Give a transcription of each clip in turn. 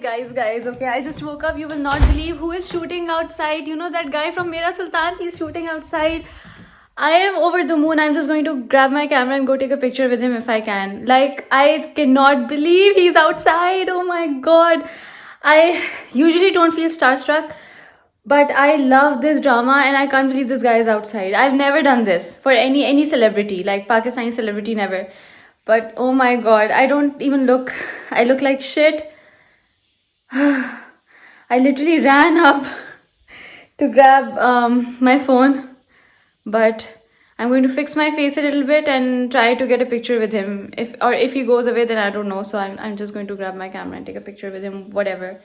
Guys, okay, I just woke up. You will not believe who is shooting outside. You know that guy from Mera Sultan? He's shooting outside. I am over the moon. I'm just going to grab my camera and go take a picture with him if I can. Like, I cannot believe he's outside. Oh my god. I usually don't feel starstruck, but I love this drama and I can't believe this guy is outside. I've never done this for any celebrity, like Pakistani celebrity, never. But oh my god, I don't even look, I look like shit. I literally ran up to grab my phone, but I'm going to fix my face a little bit and try to get a picture with him. If he goes away, then I don't know. So I'm just going to grab my camera and take a picture with him. Whatever,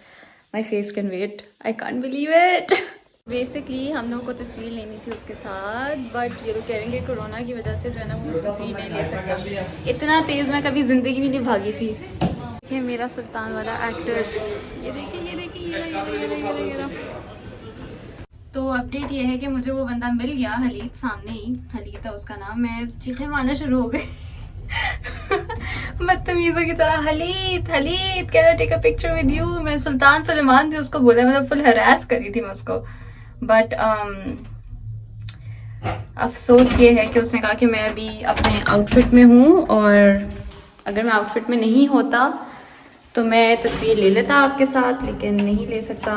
my face can wait. I can't believe it. Basically हम लोग को तस्वीर लेनी थी उसके साथ, but ये लोग कह रहे हैं कि कोरोना की वजह से जो है ना वो तस्वीर नहीं ले सकता. इतना तेज़ मैं कभी ज़िंदगी में नहीं भागी थी. ये मेरा सुल्तान वाला एक्टर, ये देखिए ये तो अपडेट ये है कि मुझे वो बंदा मिल गया, हलीद सामने ही, हलीद है उसका नाम. मैं चीखें मारना शुरू हो गई बदतमीजों की तरह, Halit Halit can I take a picture with you. मैं सुल्तान सुलेमान भी उसको बोला, मतलब फुल हरास करी थी मैं उसको. बट अफसोस ये है कि उसने कहा कि मैं अभी अपने आउटफिट में हूँ, और अगर मैं आउटफिट में नहीं होता तो मैं तस्वीर ले लेता आपके साथ, लेकिन नहीं ले सकता.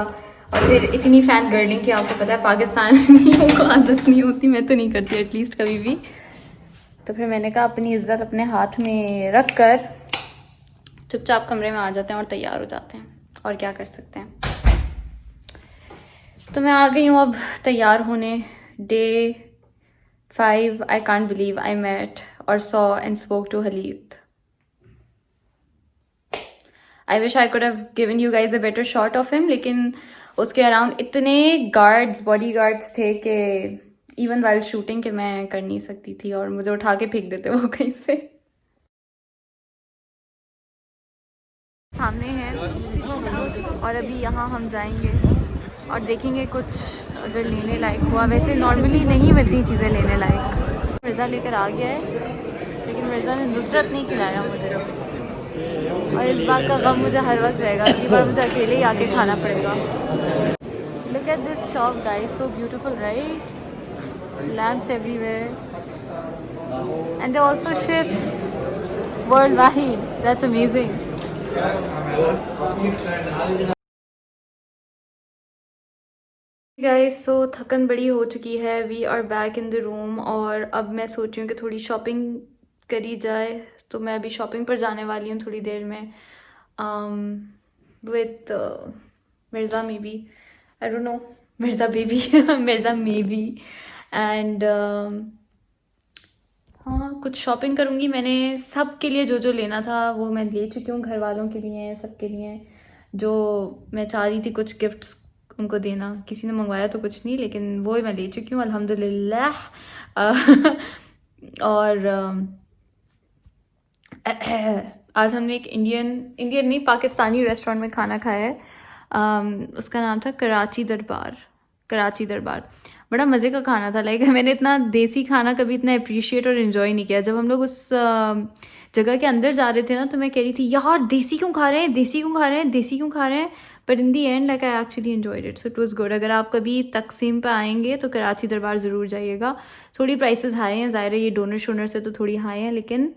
और फिर इतनी फ़ैन गर्लिंग की आपको पता है पाकिस्तानियों को आदत नहीं होती, मैं तो नहीं करती एटलीस्ट कभी भी. तो फिर मैंने कहा अपनी इज़्ज़त अपने हाथ में रख कर चुपचाप कमरे में आ जाते हैं और तैयार हो जाते हैं, और क्या कर सकते हैं. तो मैं आ गई हूँ अब तैयार होने. Day 5, I can't believe I met और saw and spoke to Halit. I wish I could have given you guys a better shot of him, लेकिन उसके अराउंड इतने गार्ड्स, बॉडी गार्ड्स थे कि इवन वाइल शूटिंग के मैं कर नहीं सकती थी, और मुझे उठा के फेंक देते वो कहीं से. सामने है और अभी यहाँ हम जाएंगे और देखेंगे कुछ अगर लेने लायक हुआ. वैसे नॉर्मली नहीं मिलती चीज़ें लेने लायक. मिर्ज़ा लेकर आ गया है, लेकिन मिर्ज़ा ने नुसरत नहीं खिलाया मुझे, और इस बात का गम मुझे हर वक्त रहेगा. अगली बार मुझे अकेले ही आके खाना पड़ेगा. Look at this shop guys, so beautiful right. Lamps everywhere and they also ship worldwide. That's amazing. Guys, so थकन बड़ी हो चुकी है. We are back in the room, और अब मैं सोच रही हूँ कि थोड़ी शॉपिंग करी जाए. तो मैं अभी शॉपिंग पर जाने वाली हूँ थोड़ी देर में with Mirza may be, I don't know, Mirza baby Mirza may be. And हाँ, कुछ शॉपिंग करूँगी. मैंने सब के लिए जो जो लेना था वो मैं ले चुकी हूँ, घर वालों के लिए, सबके लिए. जो मैं चाह रही थी कुछ गिफ्ट्स उनको देना, किसी ने मंगवाया तो कुछ नहीं, लेकिन वो मैं ले चुकी हूँ अल्हम्दुलिल्लाह. और आज हमने एक इंडियन नहीं, पाकिस्तानी रेस्टोरेंट में खाना खाया है. उसका नाम था कराची दरबार. बड़ा मज़े का खाना था. लाइक मैंने इतना देसी खाना कभी इतना अप्रिशिएट और इन्जॉय नहीं किया. जब हम लोग उस जगह के अंदर जा रहे थे ना, तो मैं कह रही थी यार देसी क्यों खा रहे हैं. But in the and like I actually enjoyed it, so it was good. अगर आप कभी तकसीम पे आएंगे तो कराची दरबार ज़रूर जाइएगा. थोड़ी प्राइसेस हाई हैं, ज़ाहिर है ये डोनर शोनर से तो थोड़ी हाई हैं, लेकिन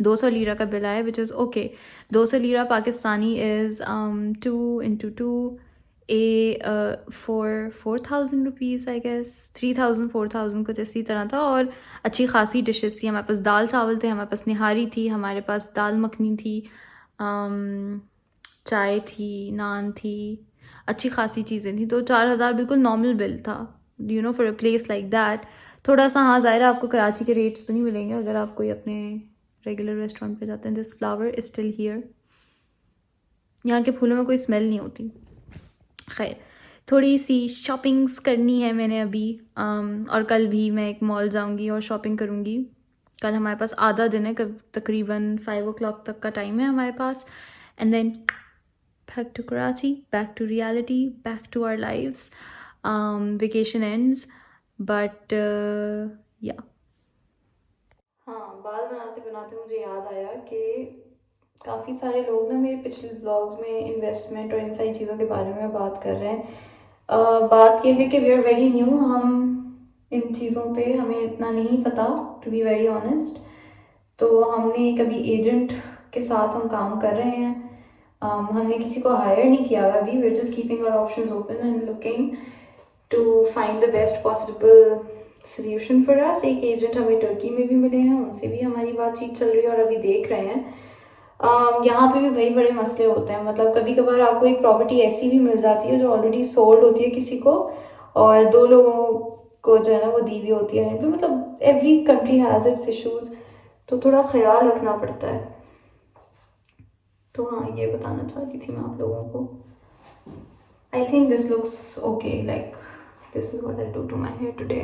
200 लीरा का बिल आया, which is okay. 200 lira Pakistani is 2 into 2 4,000 rupees I guess. 3,000 4,000 कुछ इसी तरह था. और अच्छी खासी डिशेस थी. हमारे पास दाल चावल थे, हमारे पास निहारी थी, हमारे पास दाल मखनी थी, चाय थी, नान थी, अच्छी खासी चीज़ें थी. तो 4,000 बिल्कुल नॉर्मल बिल था, you know, for a place like that. थोड़ा सा हाँ, ज़ाहिर है आपको कराची के रेट्स तो नहीं मिलेंगे अगर आप कोई अपने रेगुलर रेस्टोरेंट पे जाते हैं. This flower is still here. यहाँ के फूलों में कोई स्मेल नहीं होती. खैर, थोड़ी सी शॉपिंग्स करनी है मैंने अभी. और कल भी मैं एक मॉल जाऊँगी और शॉपिंग करूँगी. कल हमारे पास आधा दिन है, तकरीबन 5 o'clock तक का टाइम है हमारे पास. And then back to Karachi, back to reality, back to our lives. Vacation ends, but yeah. हाँ, बाल बनाते बनाते मुझे याद आया कि काफ़ी सारे लोग ना मेरे पिछले ब्लॉग्स में इन्वेस्टमेंट और इन सारी चीज़ों के बारे में बात कर रहे हैं। बात यह है कि वी आर वेरी न्यू, हम इन चीज़ों पे हमें इतना नहीं पता, टू बी वेरी ऑनेस्ट। तो हमने कभी एजेंट के साथ हम काम कर रहे हैं, हमने किसी को हायर नहीं किया हुआ अभी। We are just keeping our options open and looking to find the best possible solution for us. एक एजेंट हमें टर्की में भी मिले हैं, उनसे भी हमारी बातचीत चल रही है और अभी देख रहे हैं। यहाँ पे भी भाई बड़े मसले होते हैं, मतलब कभी कभार आपको एक प्रॉपर्टी ऐसी भी मिल जाती है जो ऑलरेडी सोल्ड होती है किसी को, और 2 लोगों को जो है ना वो दी भी होती है। मतलब every country has its issues, तो थोड़ा ख्याल रखना पड़ता है। तो हाँ, ये बताना चाह रही थी मैं आप लोगों को। I think this looks okay, like this is what I do to my hair today.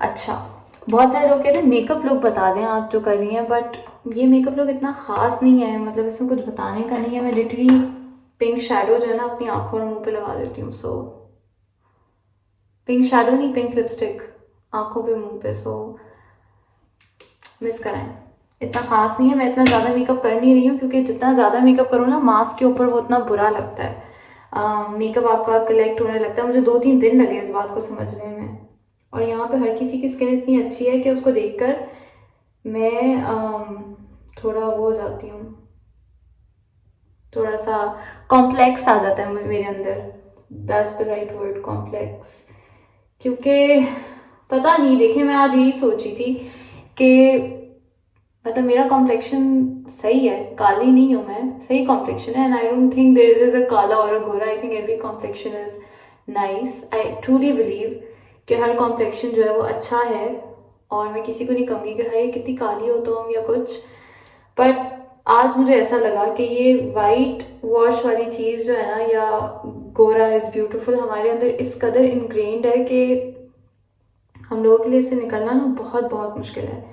अच्छा, बहुत सारे लोग कहते हैं मेकअप लुक बता दें आप जो कर रही हैं, बट ये मेकअप लुक इतना ख़ास नहीं है, मतलब इसमें कुछ बताने का नहीं है। मैं लिटरली पिंक शेडो जो है ना अपनी आँखों और मुंह पे लगा देती हूँ। सो पिंक शेडो नहीं, पिंक लिपस्टिक आँखों पे मुंह पे। सो मिस कराएं, इतना ख़ास नहीं है। मैं इतना ज़्यादा मेकअप कर नहीं रही हूँ, क्योंकि जितना ज़्यादा मेकअप करो ना मास्क के ऊपर वो उतना बुरा लगता है। मेकअप आपका कलेक्ट होने लगता है। मुझे 2-3 दिन लगे इस बात को समझने में। और यहाँ पे हर किसी की स्किन इतनी अच्छी है कि उसको देखकर मैं थोड़ा वो हो जाती हूँ, थोड़ा सा कॉम्प्लेक्स आ जाता है मेरे अंदर। That's the right word, complex. क्योंकि पता नहीं, देखिए मैं आज यही सोची थी कि मतलब मेरा कॉम्प्लेक्शन सही है, काली नहीं हूँ मैं, सही कॉम्प्लेक्शन है। And I don't think there is a काला और अ गोरा। I think every complexion is nice. I truly believe कि हर कॉम्प्लेक्शन जो है वो अच्छा है, और मैं किसी को नहीं कहूँगी कि हाय कितनी काली हो तुम या कुछ। बट आज मुझे ऐसा लगा कि ये वाइट वॉश वाली चीज़ जो है ना, या गोरा इज़ ब्यूटीफुल, हमारे अंदर इस कदर इनग्रेन्ड है कि हम लोगों के लिए इससे निकलना ना बहुत बहुत मुश्किल है।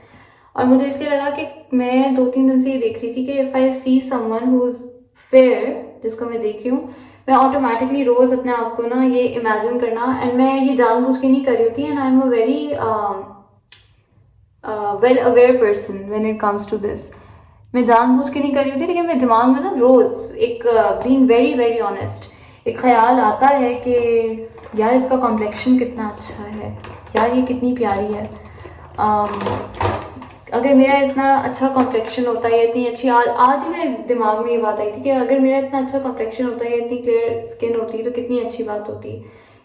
और मुझे इसलिए लगा कि मैं 2-3 दिन से ये देख रही थी कि if I see someone who is fair, जिसको मैं देख रही हूँ, मैं ऑटोमेटिकली रोज़ अपने आप को ना ये इमेजिन करना, एंड मैं ये जानबूझ के नहीं कर रही होती, and I am a very well aware person when it comes to this. मैं जानबूझ के नहीं कर रही होती, लेकिन मेरे दिमाग में ना रोज़ एक बीइंग वेरी वेरी ऑनेस्ट एक ख्याल आता है कि यार इसका कॉम्प्लेक्शन कितना अच्छा है, यार ये कितनी प्यारी है। अगर मेरा इतना अच्छा कॉम्प्लेक्शन होता है, इतनी अच्छी आज ही मेरे दिमाग में ये बात आई थी कि अगर मेरा इतना अच्छा कॉम्प्लेक्शन होता है, इतनी क्लियर स्किन होती तो कितनी अच्छी बात होती,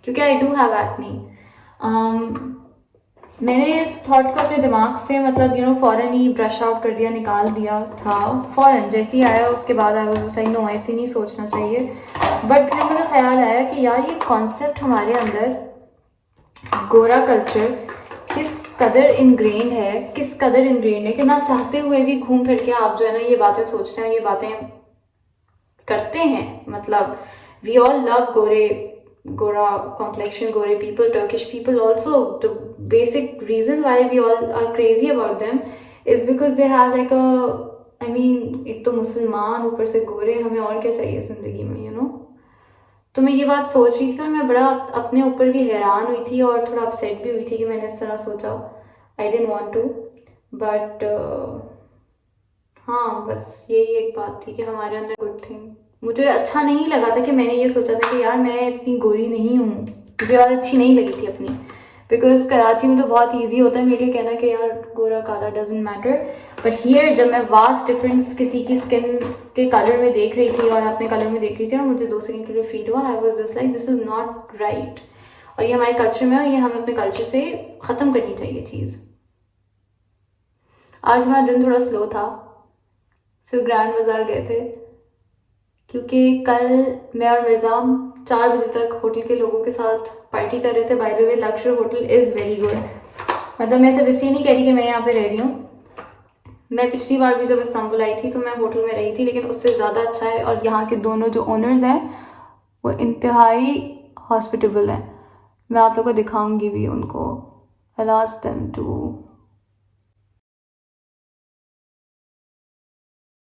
क्योंकि आई डू हैव एक्ने। मैंने इस थॉट को अपने दिमाग से मतलब फ़ौरन ही ब्रश आउट कर दिया, निकाल दिया था फ़ौरन जैसे ही आया। उसके बाद आई वाज लाइक नो, ऐसे नहीं सोचना चाहिए। बट फिर मुझे ख्याल आया कि यार ये कॉन्सेप्ट हमारे अंदर, गोरा कल्चर किस कदर इनग्रेन्ड है, कि ना चाहते हुए भी घूम फिर के आप जो है ना ये बातें सोचते हैं, ये बातें करते हैं। मतलब वी ऑल लव गोरा complexion, gore people, Turkish people also. The basic reason why we all are crazy about them is because they have like एक तो मुसलमान, ऊपर से गोरे, हमें और क्या चाहिए जिंदगी में। तो मैं ये बात सोच रही थी और मैं बड़ा अपने ऊपर भी हैरान हुई थी और थोड़ा अपसेट भी हुई थी कि मैंने इस तरह सोचा। I didn't want to, but हाँ, बस यही एक बात थी कि हमारे अंदर गुड थिंग। मुझे अच्छा नहीं लगा था कि मैंने ये सोचा था कि यार मैं इतनी गोरी नहीं हूँ, मुझे बात अच्छी नहीं लगी थी अपनी। बिकॉज कराची में तो बहुत ईजी होता है मेरे लिए कहना कि यार गोरा काला डजेंट मैटर, बट हियर जब मैं वास्ट डिफरेंस किसी की स्किन के कलर में देख रही थी और अपने कलर में देख रही थी और मुझे 2 सेकंड के लिए फील हुआ, I was just like this is not right. और ये हमारे कल्चर में है और ये हमें अपने कल्चर से ख़त्म करनी चाहिए चीज़। आज हमारा दिन थोड़ा स्लो था, सिर्फ ग्रैंड बाजार गए थे क्योंकि कल मैं और मिर्ज़ा 4 बजे तक होटल के लोगों के साथ पार्टी कर रहे थे। बाय द वे लक्ष्य होटल इज़ वेरी गुड। मतलब मैं सिर्फ इसलिए नहीं कह रही कि मैं यहाँ पे रह रही हूँ, मैं पिछली बार भी जब इस्तांबुल आई थी तो मैं होटल में रही थी, लेकिन उससे ज़्यादा अच्छा है। और यहाँ के दोनों जो ओनर्स हैं वो इंतहाई हॉस्पिटेबल हैं। मैं आप लोगों को दिखाऊंगी भी उनको। I asked them to